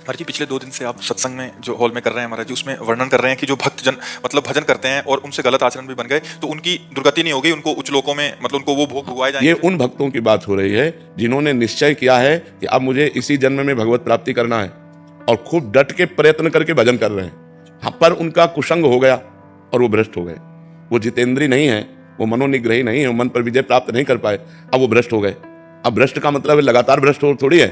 महाराज जी पिछले 2 दिन से आप सत्संग में जो हॉल में कर रहे हैं महाराज जी, उसमें वर्णन कर रहे हैं कि जो भक्तजन मतलब भजन करते हैं और उनसे गलत आचरण भी बन गए तो उनकी दुर्गति नहीं हो गई, उनको उच्च लोकों में मतलब उनको वो भोग भुगवाए जाएंगे। ये उन भक्तों की बात हो रही है जिन्होंने निश्चय किया है कि अब मुझे इसी जन्म में भगवत प्राप्ति करना है और खूब डट के प्रयत्न करके भजन कर रहे हैं। हाँ, पर उनका कुसंग हो गया और वो भ्रष्ट हो गए। वो जितेंद्री नहीं है, वो मनोनिग्रही नहीं है, मन पर विजय प्राप्त नहीं कर पाए, अब वो भ्रष्ट हो गए। अब भ्रष्ट का मतलब है लगातार भ्रष्ट हो थोड़ी है।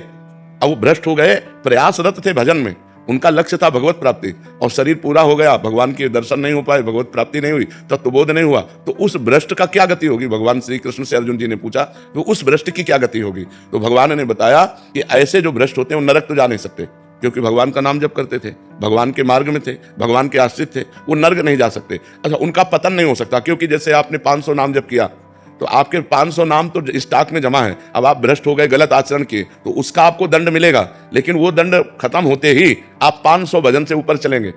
अब वो भ्रष्ट हो गए, प्रयासरत थे भजन में, उनका लक्ष्य था भगवत प्राप्ति और शरीर पूरा हो गया, भगवान के दर्शन नहीं हो पाए, भगवत प्राप्ति नहीं हुई, तत्वबोध नहीं हुआ, तो उस भ्रष्ट का क्या गति होगी? भगवान श्री कृष्ण से अर्जुन जी ने पूछा तो उस भ्रष्ट की क्या गति होगी? तो भगवान ने बताया कि ऐसे जो भ्रष्ट होते हैं वो नरक तो जा नहीं सकते, क्योंकि भगवान का नाम जप करते थे, भगवान के मार्ग में थे, भगवान के आश्रित थे, वो नरक नहीं जा सकते। अच्छा, उनका पतन नहीं हो सकता, क्योंकि जैसे आपने 500 नाम जप किया तो आपके 500 नाम तो स्टॉक में जमा है। अब आप भ्रष्ट हो गए, गलत आचरण किए, तो उसका आपको दंड मिलेगा, लेकिन वो दंड खत्म होते ही आप 500 भजन से ऊपर चलेंगे,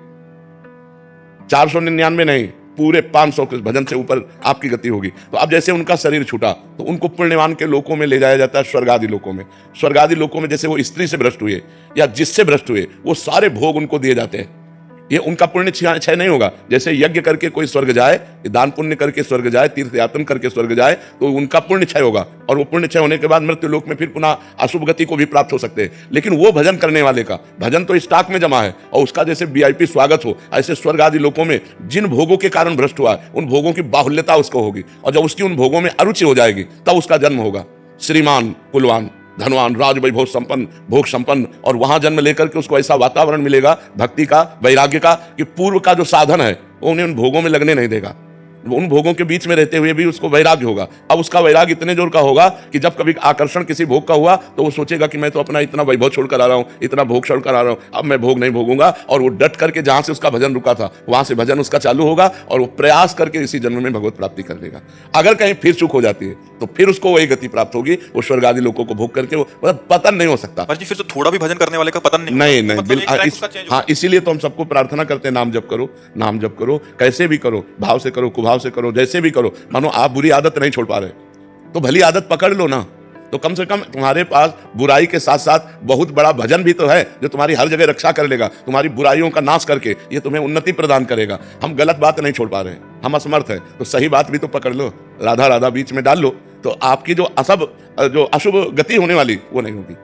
499 नहीं, पूरे 500 के भजन से ऊपर आपकी गति होगी। तो अब जैसे उनका शरीर छूटा तो उनको पुण्यवान के लोकों में ले जाया जाता है, स्वर्ग आदि लोकों में। स्वर्ग आदि लोकों में जैसे वो स्त्री से भ्रष्ट हुए या जिससे भ्रष्ट हुए, वो सारे भोग उनको दिए जाते हैं। ये उनका पुण्य क्षय नहीं होगा। जैसे यज्ञ करके कोई स्वर्ग जाए, दान पुण्य करके स्वर्ग जाए, तीर्थ यातन करके स्वर्ग जाए, तो उनका पुण्य क्षय होगा और वो पुण्य क्षय होने के बाद मृत्यु लोक में फिर पुनः अशुभ गति को भी प्राप्त हो सकते हैं। लेकिन वो भजन करने वाले का भजन तो स्टॉक में जमा है और उसका जैसे वीआईपी स्वागत हो, ऐसे स्वर्ग आदि लोकों में जिन भोगों के कारण भ्रष्ट हुआ है उन भोगों की बाहुल्यता उसको होगी, और जब उसकी उन भोगों में अरुचि हो जाएगी तब उसका जन्म होगा श्रीमान, कुलवान, धनवान, राज वैभव संपन्न, भोग संपन्न, और वहां जन्म लेकर के उसको ऐसा वातावरण मिलेगा भक्ति का, वैराग्य का, कि पूर्व का जो साधन है वो उन्हें उन भोगों में लगने नहीं देगा। उन भोगों के बीच में रहते हुए भी उसको वैराग्य होगा। अब उसका वैराग्य इतने जोर का होगा कि जब कभी आकर्षण किसी भोग का हुआ तो वो सोचेगा कि मैं तो अपना इतना वैभव छोड़कर आ रहा हूँ, इतना भोग छोड़कर आ रहा हूँ, अब मैं भोग नहीं भोगूंगा, और वो डट करके जहां से उसका भजन रुका था वहां से भजन उसका चालू होगा और वो प्रयास करके इसी जन्म में भगवत प्राप्ति कर लेगा। अगर कहीं फिर चूक हो जाती है तो फिर उसको वही गति प्राप्त होगी, वो स्वर्ग आदि लोगों को भोग करके वो मतलब पतन नहीं हो सकता। जी फिर तो थोड़ा भी भजन करने वाले का पतन नहीं हाँ, इसीलिए तो हम सबको प्रार्थना करते हैं, नाम जप करो, नाम जप करो, कैसे भी करो, भाव से करो, कुभाव से करो, जैसे भी करो। मानो आप बुरी आदत नहीं छोड़ पा रहे तो भली आदत पकड़ लो ना, तो कम से कम तुम्हारे पास बुराई के साथ साथ बहुत बड़ा भजन भी तो है जो तुम्हारी हर जगह रक्षा कर लेगा, तुम्हारी बुराइयों का नाश करके ये तुम्हें उन्नति प्रदान करेगा। हम गलत बात नहीं छोड़ पा रहे हैं, हम असमर्थ हैं, तो सही बात भी तो पकड़ लो, राधा राधा बीच में डाल लो, तो आपकी जो अशुभ गति होने वाली वो नहीं होगी,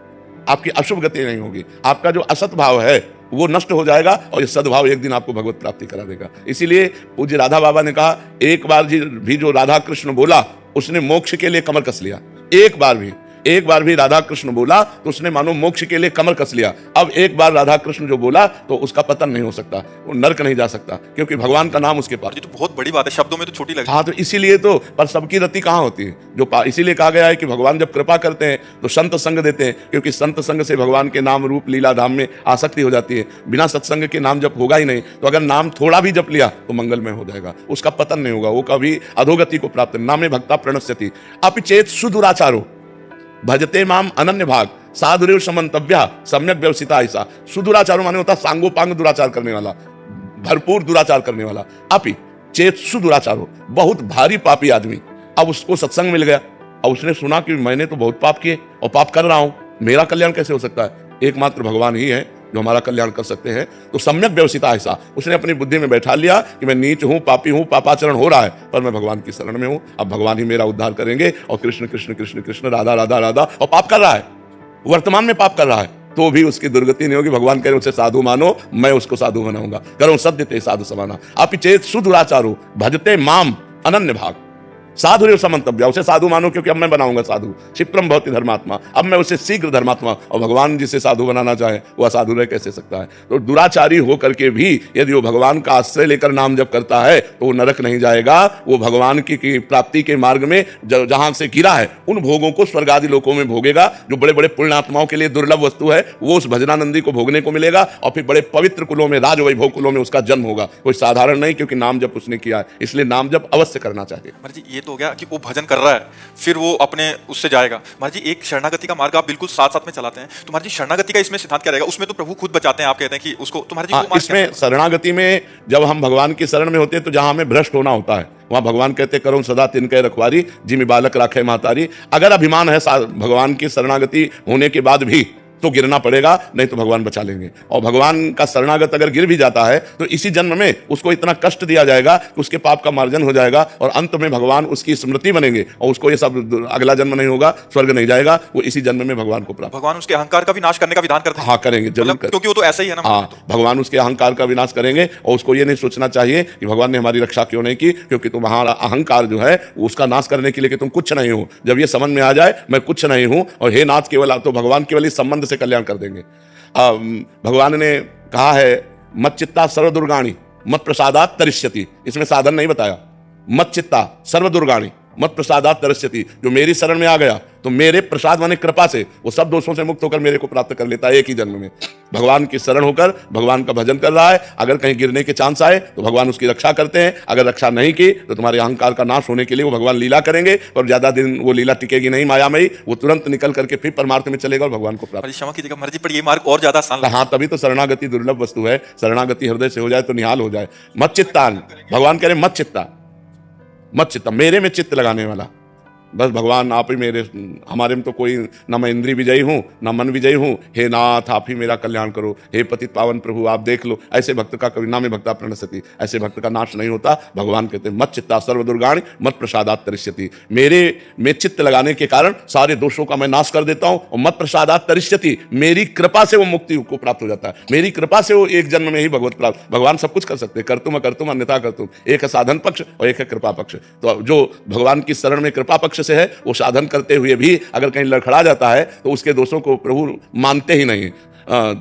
आपकी अशुभ गति नहीं होगी, आपका जो असत भाव है वो नष्ट हो जाएगा और ये सद्भाव एक दिन आपको भगवत प्राप्ति करा देगा। इसीलिए पूज्य राधा बाबा ने कहा, एक बार भी जो राधा कृष्ण बोला उसने मोक्ष के लिए कमर कस लिया। एक बार भी राधा कृष्ण बोला तो उसने मानो मोक्ष के लिए कमर कस लिया। अब एक बार राधा कृष्ण जो बोला तो उसका पतन नहीं हो सकता, वो नरक नहीं जा सकता, क्योंकि भगवान का नाम उसके पास। ये तो बहुत बड़ी बात है, शब्दों में तो छोटी लगी। हाँ, तो इसीलिए तो, पर सबकी रति कहाँ होती है? इसीलिए कहा गया है कि भगवान जब कृपा करते हैं तो संत संग देते हैं, क्योंकि संत संग से भगवान के नाम रूप लीला धाम में आसक्ति हो जाती है। बिना सत्संग के नाम जप होगा ही नहीं, तो अगर नाम थोड़ा भी जप लिया तो मंगलमय हो जाएगा, उसका पतन नहीं होगा, वो कभी अधोगति को प्राप्त। नामे भक्ता प्रणश्यति अपिचेत सुदुराचारो भजते माम अनन्य भाग साधुरेव समन्तव्या सम्यक व्यवसिता। ऐसा सुदुराचारो माने होता सांगोपांग दुराचार करने वाला, भरपूर दुराचार करने वाला। अपि चेत सुदुराचारो, बहुत भारी पापी आदमी, अब उसको सत्संग मिल गया और उसने सुना कि मैंने तो बहुत पाप किए और पाप कर रहा हूं, मेरा कल्याण कैसे हो सकता है? एकमात्र भगवान ही है जो हमारा कल्याण कर सकते हैं। तो सम्यक व्यवसिता ऐसा उसने अपनी बुद्धि में बैठा लिया कि मैं नीच हूं, पापी हूं, पापाचरण हो रहा है, पर मैं भगवान की शरण में हूं, अब भगवान ही मेरा उद्धार करेंगे। और कृष्ण कृष्ण कृष्ण कृष्ण, राधा राधा राधा, और पाप कर रहा है, वर्तमान में पाप कर रहा है, तो भी उसकी दुर्गति नहीं होगी। भगवान कह रहे उसे साधु मानो, मैं उसको साधु बनाऊंगा। करो सद्य ते साधु समाना अपिचेत सुदुराचारो भजते माम अनन्य भाग साधुरेव समन्तव्या, उसे साधु मानो, क्योंकि अब मैं बनाऊंगा साधु। क्षिप्रम भवति धर्मात्मा, अब मैं उसे शीघ्र धर्मात्मा, और भगवान जिसे साधु बनाना चाहे वह असाधु रह कैसे सकता है? तो दुराचारी होकर के भी यदि वो भगवान का आश्रय लेकर नाम जप करता है तो वो नरक नहीं जाएगा, वो भगवान की प्राप्ति के मार्ग में जहां से गिरा है उन भोगों को स्वर्ग आदि लोकों में भोगेगा। जो बड़े बड़े पुण्यात्माओं के लिए दुर्लभ वस्तु है वो उस भजनानंदी को भोगने को मिलेगा, और फिर बड़े पवित्र कुलों में, राज वैभव कुलों में उसका जन्म होगा, कोई साधारण नहीं, क्योंकि नाम जप उसने किया है। इसलिए नाम जप अवश्य करना चाहिए। महाराज जी ये तो हो गया कि वो भजन कर रहा है, फिर वो अपने उससे जाएगा। महाराज जी एक शरणागति का मार्ग आप बिल्कुल साथ साथ में चलाते हैं, तो महाराज जी शरणागति का इसमें सिद्धांत क्या रहेगा? उसमें तो प्रभु खुद बचाते हैं, आप कहते हैं कि उसको, तो महाराज जी इसमें शरणागति में जब हम भगवान की शरण में होते हैं तो जहां हमें भ्रष्ट होना होता है वहां भगवान कहते करो सदा तिनके रखवारी जिमि बालक राखे महतारी। अगर अभिमान है भगवान की शरणागति होने के बाद भी तो गिरना पड़ेगा, नहीं तो भगवान बचा लेंगे। और भगवान का शरणागत अगर गिर भी जाता है तो इसी जन्म में उसको इतना कष्ट दिया जाएगा कि उसके पाप का मार्जन हो जाएगा और अंत में भगवान उसकी स्मृति बनेंगे और उसको ये सब अगला जन्म नहीं होगा, स्वर्ग नहीं जाएगा, वो इसी जन्म में भगवान को प्राप्त। भगवान उसके अहंकार का भी नाश करने का विधान करते हैं। हाँ, करेंगे, जरूर करेंगे, क्योंकि वो तो ऐसा ही है ना। हाँ, भगवान उसके अहंकार का विनाश करेंगे और उसको ये नहीं सोचना चाहिए कि भगवान ने हमारी रक्षा क्यों नहीं की, क्योंकि तुम्हारा अहंकार जो है उसका नाश करने के लिए कि तुम कुछ नहीं हो, जब ये समझ में आ जाए मैं कुछ नहीं हूं और हे नाथ केवल, तो भगवान केवल इस संबंध से कल्याण कर देंगे। भगवान ने कहा है मत चित्ता सर्व दुर्गाणी मत प्रसादात तरिष्यति, इसमें साधन नहीं बताया। मत चित्ता सर्व दुर्गाणी मत प्रसादात तरिष्यति, जो मेरी शरण में आ गया तो मेरे प्रसाद माने कृपा से वो सब दोषों से मुक्त होकर मेरे को प्राप्त कर लेता है एक ही जन्म में। भगवान की शरण होकर भगवान का भजन कर रहा है, अगर कहीं गिरने के चांस आए तो भगवान उसकी रक्षा करते हैं, अगर रक्षा नहीं की तो तुम्हारे अहंकार का नाश होने के लिए वो भगवान लीला करेंगे और ज्यादा दिन वो लीला टिकेगी नहीं मायामयी, वो तुरंत निकल करके फिर परमार्थ में चलेगा और भगवान को प्राप्त। क्षमा कीजिएगा महाराज जी, पर ये मार्ग और ज्यादा आसान हाँ, तभी तो शरणागति दुर्लभ वस्तु है। शरणागति हृदय से हो जाए तो निहाल हो जाए। मत चित्तान, भगवान कह रहे मत चित्ता, मत चित्ता, मेरे में चित्त लगाने वाला, बस भगवान आप ही मेरे, हमारे में तो कोई ना मैं इंद्रिय विजयी हूँ ना मन विजयी हूँ, हे नाथ आप ही मेरा कल्याण करो, हे पतित पावन प्रभु आप देख लो। ऐसे भक्त का कभी नामे भक्ता प्रणश्यति, ऐसे भक्त का नाश नहीं होता। भगवान कहते हैं मत चित्ता सर्व दुर्गाणी मत प्रसादात तरिष्यति, मेरे में चित्त लगाने के कारण सारे दोषों का मैं नाश कर देता हूँ और मत प्रसादात तरिष्यति, मेरी कृपा से वो मुक्ति को प्राप्त हो जाता है, मेरी कृपा से वो एक जन्म में ही भगवत प्राप्त। भगवान सब कुछ कर सकते हैं, करतुम अकर्तुम अन्यथा करतुम, एक है साधन पक्ष और एक है कृपा पक्ष। तो जो भगवान की शरण में कृपा पक्ष से है वो साधन करते हुए भी अगर कहीं लड़खड़ा जाता है तो उसके दोषों को प्रभु मानते ही नहीं।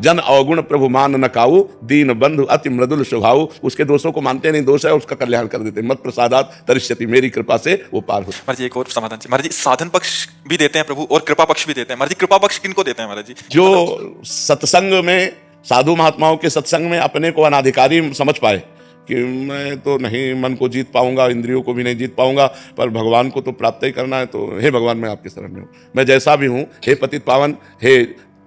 जन अवगुण प्रभु मान न काऊ, दीन बंधु अति मृदुल स्वभाव, उसके दोषों को मानते नहीं, दोष है उसका कल्याण कर देते। मत प्रसादात तरिष्यति, मेरी कृपा से वो पार हो। महाराज जी एक और समाधान, महाराज जी साधन पक्ष भी देते हैं प्रभु और कृपा पक्ष भी देते हैं। महाराज जी कृपा पक्ष किनको देते हैं महाराज जी? जो सत्संग में, साधु महात्माओं के सत्संग में अपने को अनाधिकारी समझ पाए कि मैं तो नहीं मन को जीत पाऊंगा, इंद्रियों को भी नहीं जीत पाऊंगा, पर भगवान को तो प्राप्त ही करना है, तो हे भगवान मैं आपके शरण में हूँ, मैं जैसा भी हूँ, हे पतित पावन, हे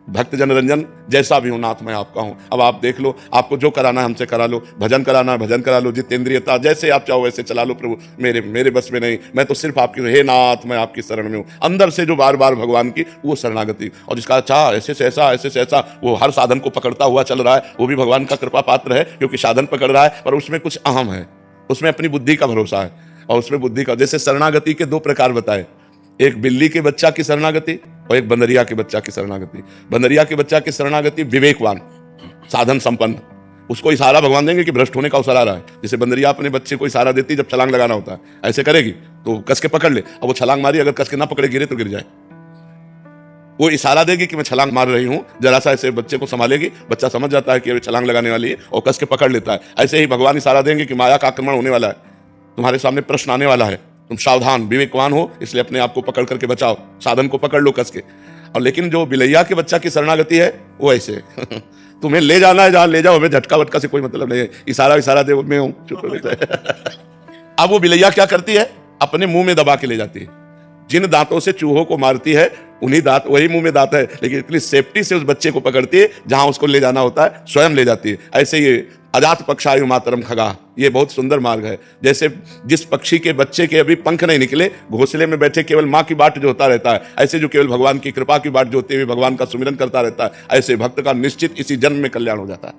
भक्त जन रंजन, जैसा भी हूँ नाथ मैं आपका हूँ। अब आप देख लो, आपको जो कराना है हमसे करा लो, भजन कराना है भजन करा लो, जितेंद्रियता जैसे आप चाहो वैसे चला लो प्रभु, मेरे बस में नहीं, मैं तो सिर्फ आपकी, हे नाथ मैं आपकी शरण में हूँ। अंदर से जो बार बार भगवान की वो शरणागति, और जिसका अच्छा ऐसे से ऐसा ऐसे से ऐसा वो हर साधन को पकड़ता हुआ चल रहा है, वो भी भगवान का कृपा पात्र है, क्योंकि साधन पकड़ रहा है पर उसमें कुछ अहम है, उसमें अपनी बुद्धि का भरोसा है और उसमें बुद्धि का, जैसे शरणागति के दो प्रकार बताए, एक बिल्ली के बच्चा की शरणागति और एक बंदरिया के बच्चा की शरणागति। बंदरिया के बच्चा की शरणागति विवेकवान, साधन संपन्न, उसको इशारा भगवान देंगे कि भ्रष्ट होने का अवसर आ रहा है। जैसे बंदरिया अपने बच्चे को इशारा देती जब छलांग लगाना होता है, ऐसे करेगी तो कस के पकड़ ले, अब वो छलांग मारी, अगर कस के ना पकड़े गिरे तो गिर जाए। वो इशारा देगी कि मैं छलांग मार रही हूं, जरा सा ऐसे बच्चे को संभालेगी, बच्चा समझ जाता है कि छलांग लगाने वाली है और कस के पकड़ लेता है। ऐसे ही भगवान इशारा देंगे कि माया का आक्रमण होने वाला है, तुम्हारे सामने प्रश्न आने वाला है, तुम सावधान विवेकवान हो, इसलिए अपने आप को पकड़ करके बचाओ, साधन को पकड़ लो कस के। और लेकिन जो बिलैया के बच्चा की शरणागति है वो ऐसे तुम्हें ले जाना है जहां ले जाओ, हमें झटका वटका से कोई मतलब नहीं है, इशारा दे मैं हूं, चुप हो जाए। अब वो बिलैया क्या करती है, अपने मुंह में दबा के ले जाती है, जिन दांतों से चूहों को मारती है उन्हीं दांत, वही मुंह में दांत है, लेकिन इतनी सेफ्टी से उस बच्चे को पकड़ती है, जहां उसको ले जाना होता है स्वयं ले जाती है। ऐसे ही अजात पक्षायु मातरम खगा, ये बहुत सुंदर मार्ग है। जैसे जिस पक्षी के बच्चे के अभी पंख नहीं निकले, घोंसले में बैठे केवल माँ की बाट जोता रहता है, ऐसे जो केवल भगवान की कृपा की बाट जोते हुए भगवान का सुमिरन करता रहता है, ऐसे भक्त का निश्चित इसी जन्म में कल्याण हो जाता है।